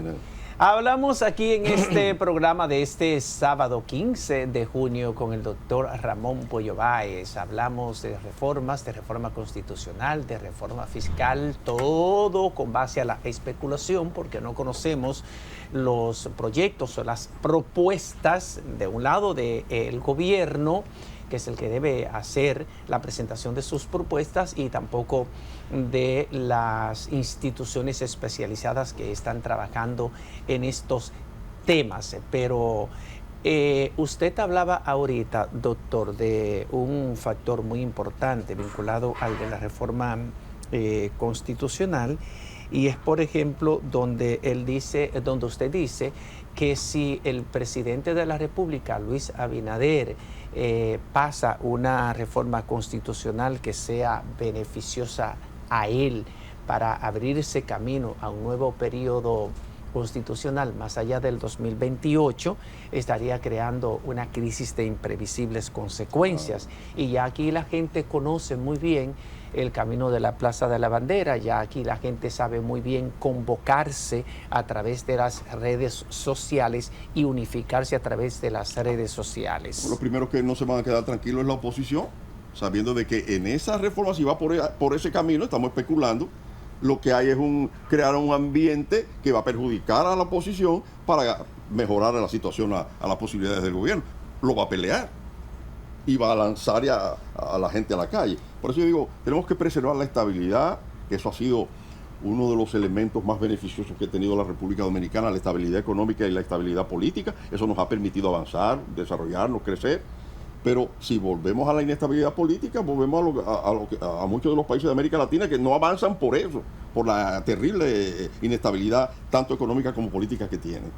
imagínate. Hablamos aquí en este programa de este sábado 15 de junio con el doctor Ramón Puello Báez. Hablamos de reformas, de reforma constitucional, de reforma fiscal, todo con base a la especulación, porque no conocemos los proyectos o las propuestas de un lado del gobierno, que es el que debe hacer la presentación de sus propuestas, y tampoco de las instituciones especializadas que están trabajando en estos temas. Pero usted hablaba ahorita, doctor, de un factor muy importante vinculado al de la reforma constitucional, y es, por ejemplo, donde usted dice que si el presidente de la República, Luis Abinader, pasa una reforma constitucional que sea beneficiosa a él para abrirse camino a un nuevo periodo constitucional más allá del 2028, estaría creando una crisis de imprevisibles consecuencias. Y ya aquí la gente conoce muy bien el camino de la Plaza de la Bandera, ya aquí la gente sabe muy bien convocarse a través de las redes sociales y unificarse a través de las redes sociales. Lo primero que no se van a quedar tranquilos es la oposición, sabiendo de que en esa reforma, si va por ese camino, estamos especulando, lo que hay es crear un ambiente que va a perjudicar a la oposición para mejorar la situación a las posibilidades del gobierno. Lo va a pelear y va a lanzar a la gente a la calle. Por eso yo digo, tenemos que preservar la estabilidad, que eso ha sido uno de los elementos más beneficiosos que ha tenido la República Dominicana, la estabilidad económica y la estabilidad política. Eso nos ha permitido avanzar, desarrollarnos, crecer. Pero si volvemos a la inestabilidad política, volvemos a muchos de los países de América Latina que no avanzan por eso, por la terrible inestabilidad, tanto económica como política que tienen.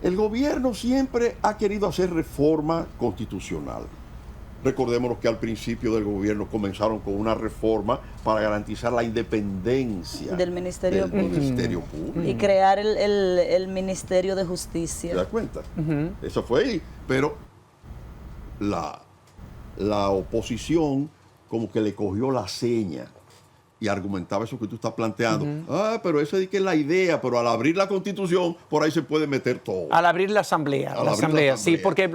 El gobierno siempre ha querido hacer reforma constitucional. Recordémonos que al principio del gobierno comenzaron con una reforma para garantizar la independencia del Ministerio Público. Y crear el Ministerio de Justicia. ¿Te das cuenta? Eso fue ahí. Pero la oposición como que le cogió la seña y argumentaba eso que tú estás planteando. Pero eso es que es la idea, pero al abrir la Constitución, por ahí se puede meter todo. Al abrir la Asamblea. Sí, porque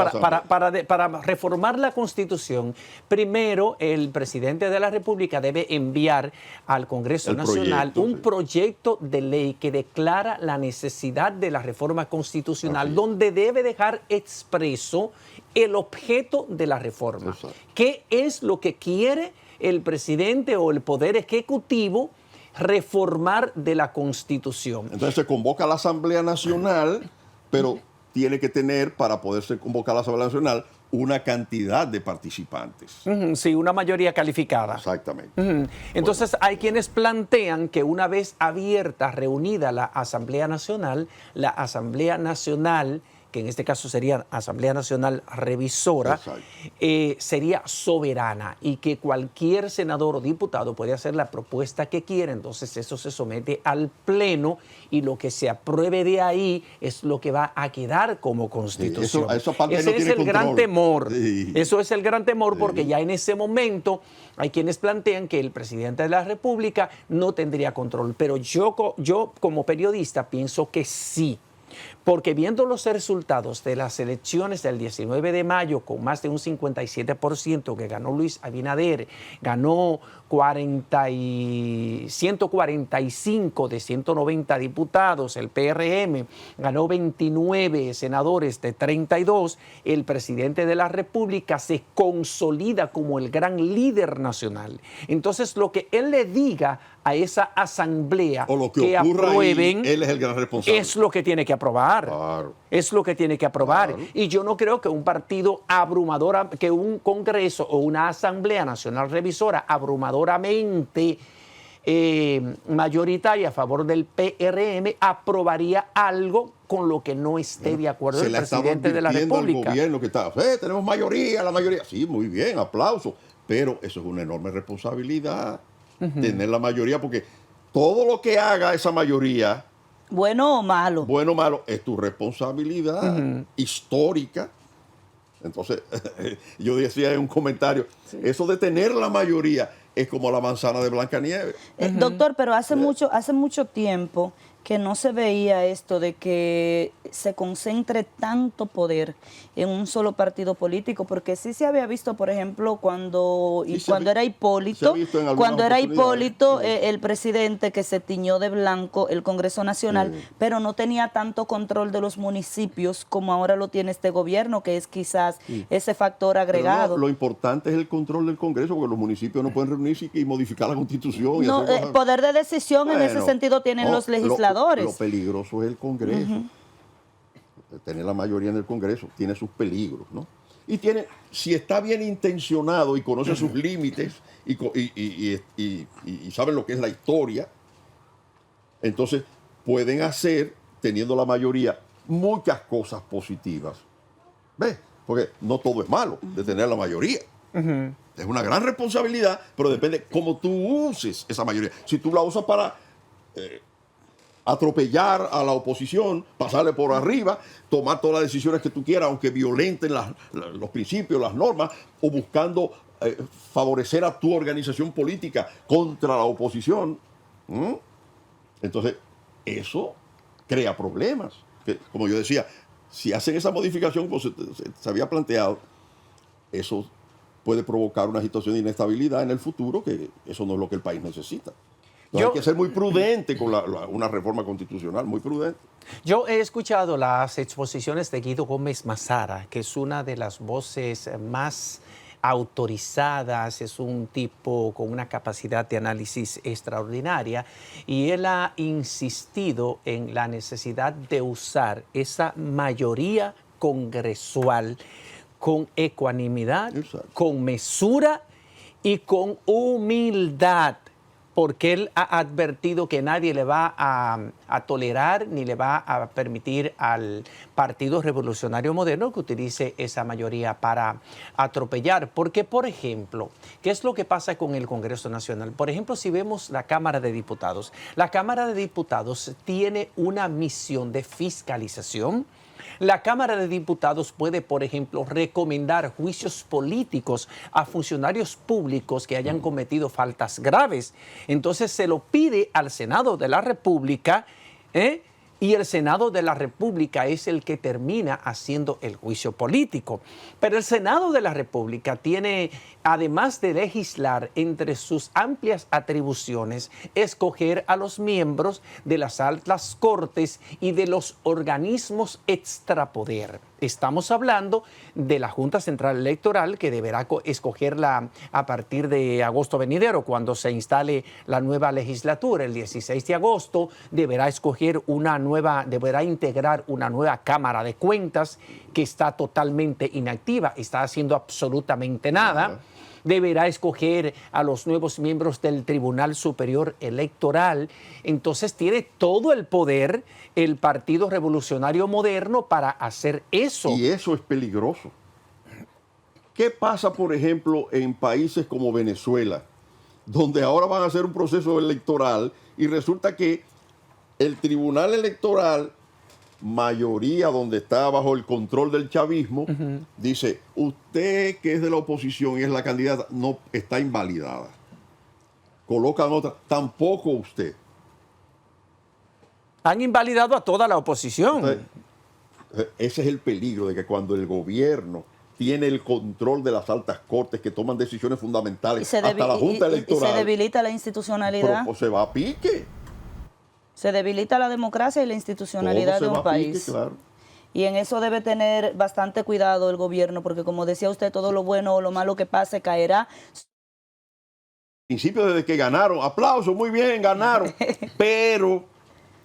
para reformar la Constitución, primero el presidente de la República debe enviar al Congreso Nacional un proyecto de ley que declara la necesidad de la reforma constitucional, donde debe dejar expreso el objeto de la reforma. Exacto. ¿Qué es lo que quiere el presidente o el Poder Ejecutivo reformar de la Constitución? Entonces se convoca a la Asamblea Nacional, pero tiene que tener, para poderse convocar a la Asamblea Nacional, una cantidad de participantes. Sí, una mayoría calificada. Exactamente. Entonces hay quienes plantean que una vez abierta, reunida la Asamblea Nacional, que en este caso sería Asamblea Nacional Revisora, sería soberana, y que cualquier senador o diputado puede hacer la propuesta que quiera. Entonces eso se somete al Pleno y lo que se apruebe de ahí es lo que va a quedar como Constitución. Ese es el gran temor. Eso es el gran temor, porque ya en ese momento hay quienes plantean que el presidente de la República no tendría control. Pero yo como periodista pienso que sí. Porque viendo los resultados de las elecciones del 19 de mayo, con más de un 57% que ganó Luis Abinader, ganó 145 de 190 diputados, el PRM ganó 29 senadores de 32, el presidente de la República se consolida como el gran líder nacional. Entonces, lo que él le diga a esa asamblea o lo que aprueben, ahí, él es el gran responsable. Es lo que tiene que aprobar. Claro. Es lo que tiene que aprobar. Claro. Y yo no creo que un partido abrumador, que un Congreso o una Asamblea Nacional Revisora abrumadoramente mayoritaria a favor del PRM aprobaría algo con lo que no esté de acuerdo el presidente de la República. Al gobierno que está, tenemos mayoría, la mayoría. Sí, muy bien, aplauso. Pero eso es una enorme responsabilidad, tener la mayoría, porque todo lo que haga esa mayoría, bueno o malo, es tu responsabilidad histórica. Entonces, yo decía en un comentario, eso de tener la mayoría es como la manzana de Blancanieves. Doctor, pero hace mucho tiempo que no se veía esto de que se concentre tanto poder en un solo partido político, porque sí se había visto, por ejemplo, cuando era Hipólito, el presidente que se tiñó de blanco el Congreso Nacional, pero no tenía tanto control de los municipios como ahora lo tiene este gobierno, que es quizás ese factor agregado. Pero no, lo importante es el control del Congreso, porque los municipios no pueden reunirse y modificar la Constitución. No, poder de decisión en ese sentido tienen los legisladores. Lo peligroso es el Congreso. Tener la mayoría en el Congreso tiene sus peligros, ¿no? Y tiene, si está bien intencionado y conoce sus límites y saben lo que es la historia, entonces pueden hacer, teniendo la mayoría, muchas cosas positivas. ¿Ves? Porque no todo es malo de tener la mayoría. Es una gran responsabilidad, pero depende cómo tú uses esa mayoría. Si tú la usas para atropellar a la oposición, pasarle por arriba, tomar todas las decisiones que tú quieras, aunque violenten los principios, las normas, o buscando favorecer a tu organización política contra la oposición, entonces eso crea problemas. Que, como yo decía, si hacen esa modificación, como se había planteado, eso puede provocar una situación de inestabilidad en el futuro, que eso no es lo que el país necesita. Hay que ser muy prudente con una reforma constitucional, muy prudente. Yo he escuchado las exposiciones de Guido Gómez Mazara, que es una de las voces más autorizadas, es un tipo con una capacidad de análisis extraordinaria, y él ha insistido en la necesidad de usar esa mayoría congresual con ecuanimidad, con mesura y con humildad, porque él ha advertido que nadie le va a tolerar ni le va a permitir al Partido Revolucionario Moderno que utilice esa mayoría para atropellar. Porque, por ejemplo, ¿qué es lo que pasa con el Congreso Nacional? Por ejemplo, si vemos la Cámara de Diputados, la Cámara de Diputados tiene una misión de fiscalización. La Cámara de Diputados puede, por ejemplo, recomendar juicios políticos a funcionarios públicos que hayan cometido faltas graves. Entonces se lo pide al Senado de la República, y el Senado de la República es el que termina haciendo el juicio político. Pero el Senado de la República tiene, además de legislar, entre sus amplias atribuciones, escoger a los miembros de las altas cortes y de los organismos extrapoder. Estamos hablando de la Junta Central Electoral, que deberá escogerla a partir de agosto venidero, cuando se instale la nueva legislatura. El 16 de agosto deberá integrar una nueva Cámara de Cuentas que está totalmente inactiva, está haciendo absolutamente nada. Deberá escoger a los nuevos miembros del Tribunal Superior Electoral. Entonces tiene todo el poder el Partido Revolucionario Moderno para hacer eso. Y eso es peligroso. ¿Qué pasa, por ejemplo, en países como Venezuela, donde ahora van a hacer un proceso electoral y resulta que el Tribunal Electoral, mayoría donde está bajo el control del chavismo, dice, usted que es de la oposición y es la candidata, no está invalidada. Colocan otra, tampoco usted. Han invalidado a toda la oposición. Entonces, ese es el peligro de que cuando el gobierno tiene el control de las altas cortes que toman decisiones fundamentales, hasta la Junta Electoral, y se debilita la institucionalidad. Pues se va a pique. Se debilita la democracia y la institucionalidad de un país. Claro. Y en eso debe tener bastante cuidado el gobierno, porque como decía usted, todo lo bueno o lo malo que pase caerá. Al principio, desde que ganaron, aplausos, muy bien, ganaron, pero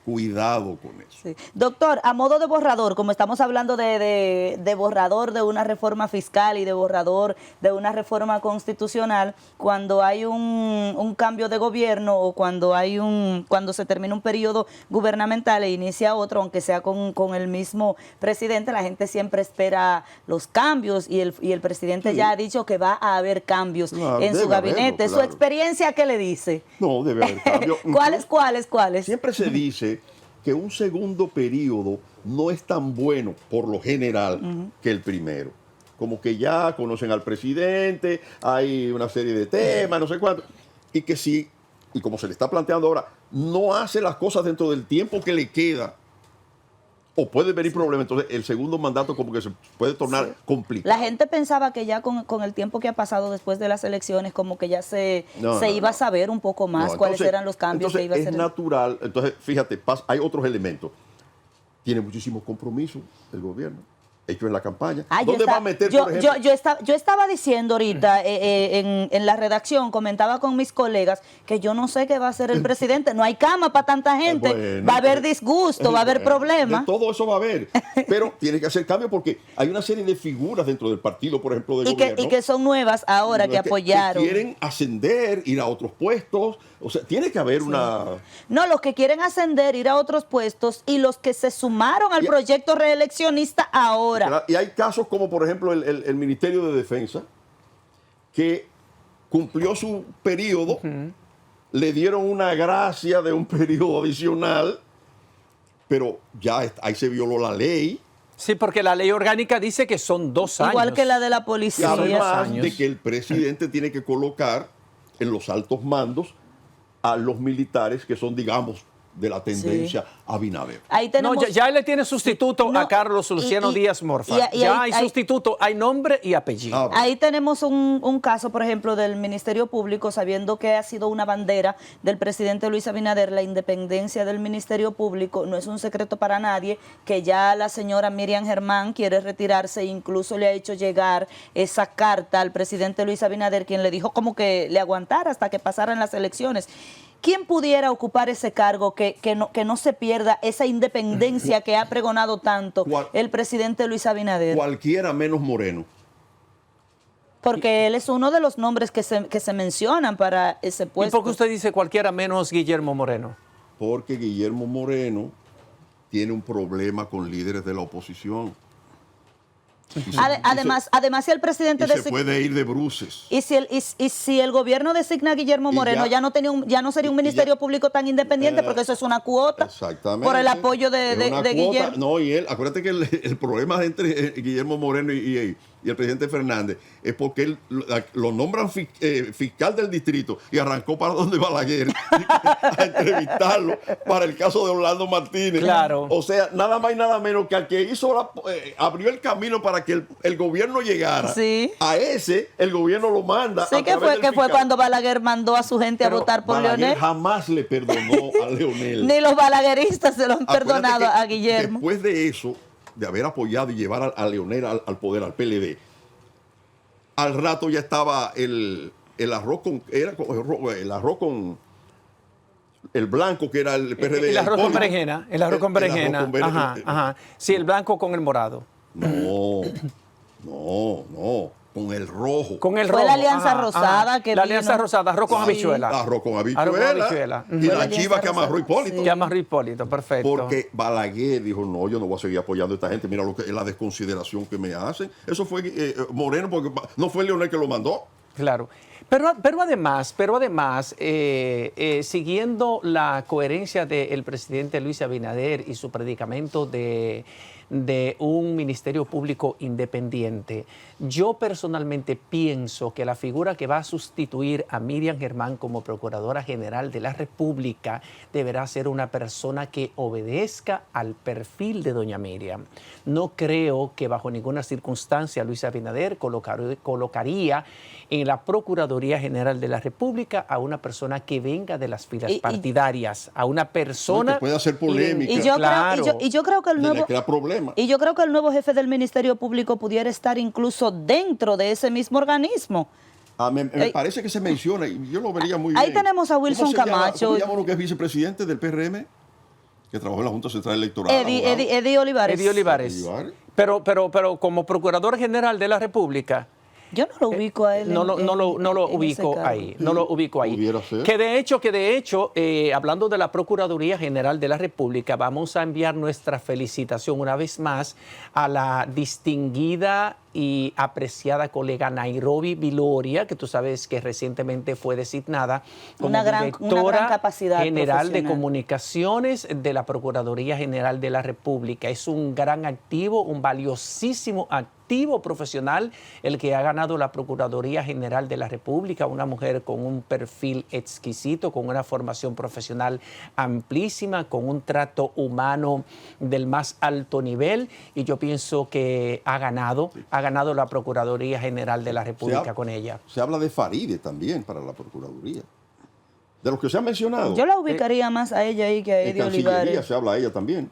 cuidado con eso. Sí. Doctor, a modo de borrador, como estamos hablando de borrador de una reforma fiscal y de borrador de una reforma constitucional, cuando hay un cambio de gobierno o cuando se termina un periodo gubernamental e inicia otro, aunque sea con el mismo presidente, la gente siempre espera los cambios y el presidente ya ha dicho que va a haber cambios en su gabinete. Claro. ¿Su experiencia qué le dice? No, debe haber cambios. ¿Cuáles? Siempre se dice que un segundo periodo no es tan bueno, por lo general, que el primero. Como que ya conocen al presidente, hay una serie de temas, no sé cuánto. Y que si y como se le está planteando ahora, no hace las cosas dentro del tiempo que le queda, o puede venir problemas, entonces el segundo mandato como que se puede tornar complicado. La gente pensaba que ya con el tiempo que ha pasado después de las elecciones, como que ya se iba a saber un poco más cuáles eran los cambios que iba a hacer. Es natural, entonces fíjate, hay otros elementos. Tiene muchísimos compromisos el gobierno, hecho en la campaña. ¿Dónde va a meter, por ejemplo? Yo estaba diciendo ahorita en la redacción, comentaba con mis colegas que yo no sé qué va a hacer el presidente. No hay cama para tanta gente. Bueno, va a haber disgusto, va a haber problemas. Todo eso va a haber. Pero tiene que hacer cambio porque hay una serie de figuras dentro del partido, por ejemplo, del gobierno. Y que son nuevas ahora, que apoyaron. Que quieren ascender, ir a otros puestos. O sea, tiene que haber una... No, los que quieren ascender, ir a otros puestos y los que se sumaron al proyecto reeleccionista ahora. Y hay casos como, por ejemplo, el Ministerio de Defensa, que cumplió su periodo, le dieron una gracia de un periodo adicional, pero ya ahí se violó la ley. Sí, porque la ley orgánica dice que son 2 años. Igual que la de la Y policía. además de que el presidente tiene que colocar en los altos mandos a los militares que son, digamos, de la tendencia Abinader. Ahí tenemos... No, ya él le tiene sustituto a Carlos Luciano Díaz Morfa. Ya hay sustituto, hay nombre y apellido. Ahí tenemos un caso, por ejemplo, del Ministerio Público, sabiendo que ha sido una bandera del presidente Luis Abinader, la independencia del Ministerio Público. No es un secreto para nadie que ya la señora Miriam Germán quiere retirarse, incluso le ha hecho llegar esa carta al presidente Luis Abinader, quien le dijo como que le aguantara hasta que pasaran las elecciones. ¿Quién pudiera ocupar ese cargo que no se pierda esa independencia que ha pregonado tanto el presidente Luis Abinader? Cualquiera menos Moreno. Porque él es uno de los nombres que se mencionan para ese puesto. ¿Y por qué usted dice cualquiera menos Guillermo Moreno? Porque Guillermo Moreno tiene un problema con líderes de la oposición. Además, si el presidente se puede ir de bruces. Y si el gobierno designa a Guillermo Moreno, ya no sería un ministerio público tan independiente, porque eso es una cuota. Exactamente. Por el apoyo de Guillermo. No, y acuérdate que el problema entre Guillermo Moreno y el presidente Fernández es porque él lo nombran fiscal del distrito y arrancó para donde Balaguer a entrevistarlo para el caso de Orlando Martínez. Claro. O sea, nada más y nada menos que al que hizo abrió el camino para que el gobierno llegara. Sí. A ese el gobierno lo manda. Sí, que fue cuando Balaguer mandó a su gente a votar por Balaguer Leonel. jamás le perdonó a Leonel. Ni los balagueristas se lo han perdonado a Guillermo. Después de eso, de haber apoyado y llevar a Leonel al poder, al PLD, al rato ya estaba el arroz con el blanco, que era el PRD. El arroz con berenjena. El arroz con berenjena. Ajá. Sí, el blanco con el morado. No. Con el rojo. Con el rojo. Fue la Alianza Rosada que La Alianza Rosada, arroz con habichuela. Arroz con habichuela. Y la chiva que amarró Hipólito. Sí. Que amarró Hipólito, perfecto. Porque Balaguer dijo, no, yo no voy a seguir apoyando a esta gente. Mira la desconsideración que me hacen. Eso fue Moreno, porque no fue Leonel que lo mandó. Claro. Pero además, siguiendo la coherencia del presidente Luis Abinader y su predicamento de un ministerio público independiente, yo personalmente pienso que la figura que va a sustituir a Miriam Germán como Procuradora General de la República deberá ser una persona que obedezca al perfil de doña Miriam. No creo que bajo ninguna circunstancia Luis Abinader colocaría en la Procuraduría General de la República a una persona que venga de las filas partidarias, a una persona... que puede hacer polémica. Y yo creo que el nuevo... crea problema. Y yo creo que el nuevo jefe del Ministerio Público pudiera estar incluso dentro de ese mismo organismo. Me parece que se menciona, y yo lo vería muy bien. Ahí tenemos a Wilson Camacho. ¿Cómo se llama uno que es vicepresidente del PRM? Que trabajó en la Junta Central Electoral. Eddie Olivares. Eddie Olivares. Pero como Procurador General de la República... Yo no lo ubico a él. No lo ubico ahí. No lo ubico ahí. Pudiera ser. Que de hecho, hablando de la Procuraduría General de la República, vamos a enviar nuestra felicitación una vez más a la distinguida y apreciada colega Nairobi Viloria, que tú sabes que recientemente fue designada como una gran capacidad general de comunicaciones de la Procuraduría General de la República. Es un gran activo, un valiosísimo activo profesional, el que ha ganado la Procuraduría General de la República, una mujer con un perfil exquisito, con una formación profesional amplísima, con un trato humano del más alto nivel, y yo pienso que ha ganado la Procuraduría General de la República con ella. Se habla de Faride también para la Procuraduría. De los que se han mencionado. Yo la ubicaría más a ella ahí que a Eddie Olivares. En Cancillería se habla a ella también.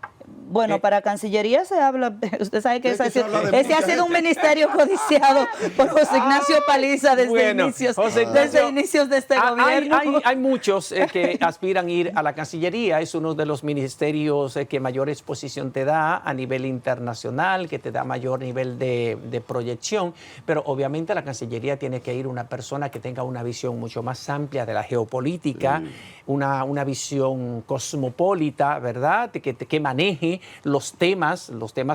Bueno, para Cancillería se habla, usted sabe que ese ha sido un ministerio codiciado por José Ignacio Paliza desde inicios de este gobierno. Hay muchos que aspiran a ir a la Cancillería. Es uno de los ministerios que mayor exposición te da a nivel internacional, que te da mayor nivel de proyección, pero obviamente a la Cancillería tiene que ir una persona que tenga una visión mucho más amplia de la geopolítica, una visión cosmopolita, ¿verdad? Que maneje los temas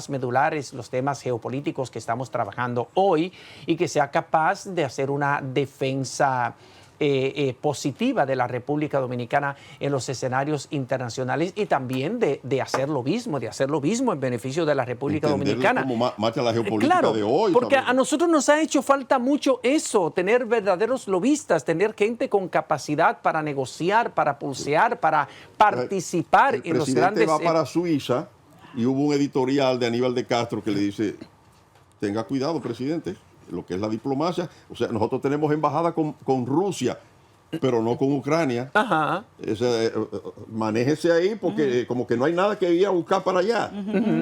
medulares, los temas geopolíticos que estamos trabajando hoy, y que sea capaz de hacer una defensa positiva de la República Dominicana en los escenarios internacionales, y también de hacer lo mismo en beneficio de la República Dominicana. Como marcha la geopolítica de hoy. Porque a nosotros nos ha hecho falta mucho eso, tener verdaderos lobistas, tener gente con capacidad para negociar, para pulsear, para participar en los grandes... El presidente va para Suiza y hubo un editorial de Aníbal de Castro que le dice: tenga cuidado, presidente, lo que es la diplomacia. O sea, nosotros tenemos embajada con Rusia, pero no con Ucrania. Ajá. Manéjese ahí, porque como que no hay nada que ir a buscar para allá.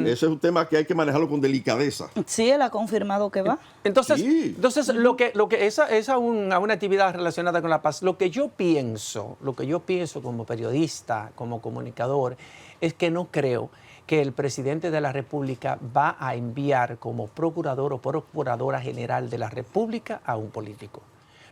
Ese es un tema que hay que manejarlo con delicadeza. Sí, él ha confirmado que va. Entonces lo que es una actividad relacionada con la paz. Lo que yo pienso como periodista, como comunicador, es que no creo que el presidente de la República va a enviar como procurador o procuradora general de la República a un político.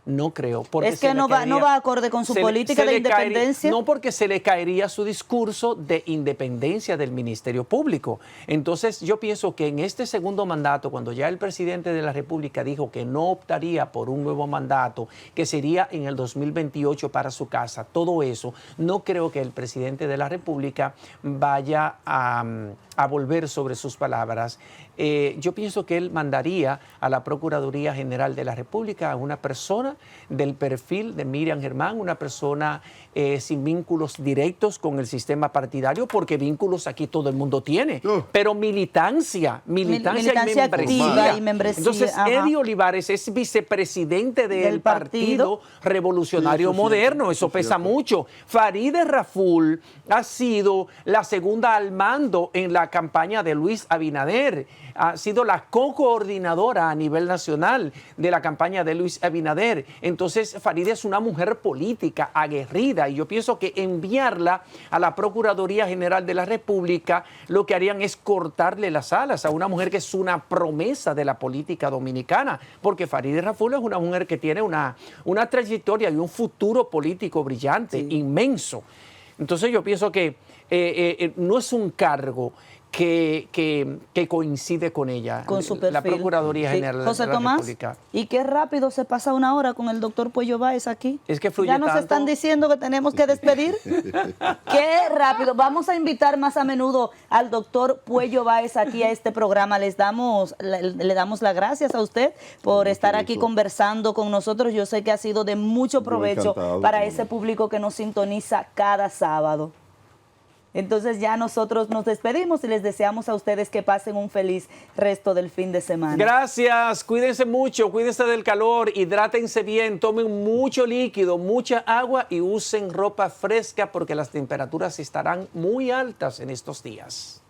No creo. Porque es que no va acorde con su política de independencia. No, porque se le caería su discurso de independencia del Ministerio Público. Entonces, yo pienso que en este segundo mandato, cuando ya el presidente de la República dijo que no optaría por un nuevo mandato, que sería en el 2028 para su casa, todo eso, no creo que el presidente de la República vaya a volver sobre sus palabras. Yo pienso que él mandaría a la Procuraduría General de la República a una persona del perfil de Miriam Germán, una persona sin vínculos directos con el sistema partidario, porque vínculos aquí todo el mundo tiene, pero militancia y membresía. Entonces, Eddie Olivares es vicepresidente del Partido Revolucionario Moderno, eso pesa mucho. Faride Raful ha sido la segunda al mando en la campaña de Luis Abinader, ha sido la co-coordinadora a nivel nacional de la campaña de Luis Abinader. Entonces, Faride es una mujer política aguerrida, y yo pienso que enviarla a la Procuraduría General de la República lo que harían es cortarle las alas a una mujer que es una promesa de la política dominicana, porque Faride Raful es una mujer que tiene una trayectoria y un futuro político brillante, inmenso. Entonces, yo pienso que no es un cargo que coincide con ella, con su perfil. La Procuraduría General José de la Tomás, República. Y qué rápido se pasa una hora con el doctor Puello Báez aquí. Es que fluye ya nos tanto. Están diciendo que tenemos que despedir. Qué rápido. Vamos a invitar más a menudo al doctor Puello Báez aquí a este programa. Le damos las gracias a usted por estar aquí conversando con nosotros. Yo sé que ha sido de mucho provecho para ese público que nos sintoniza cada sábado. Entonces ya nosotros nos despedimos y les deseamos a ustedes que pasen un feliz resto del fin de semana. Gracias, cuídense mucho, cuídense del calor, hidrátense bien, tomen mucho líquido, mucha agua y usen ropa fresca porque las temperaturas estarán muy altas en estos días.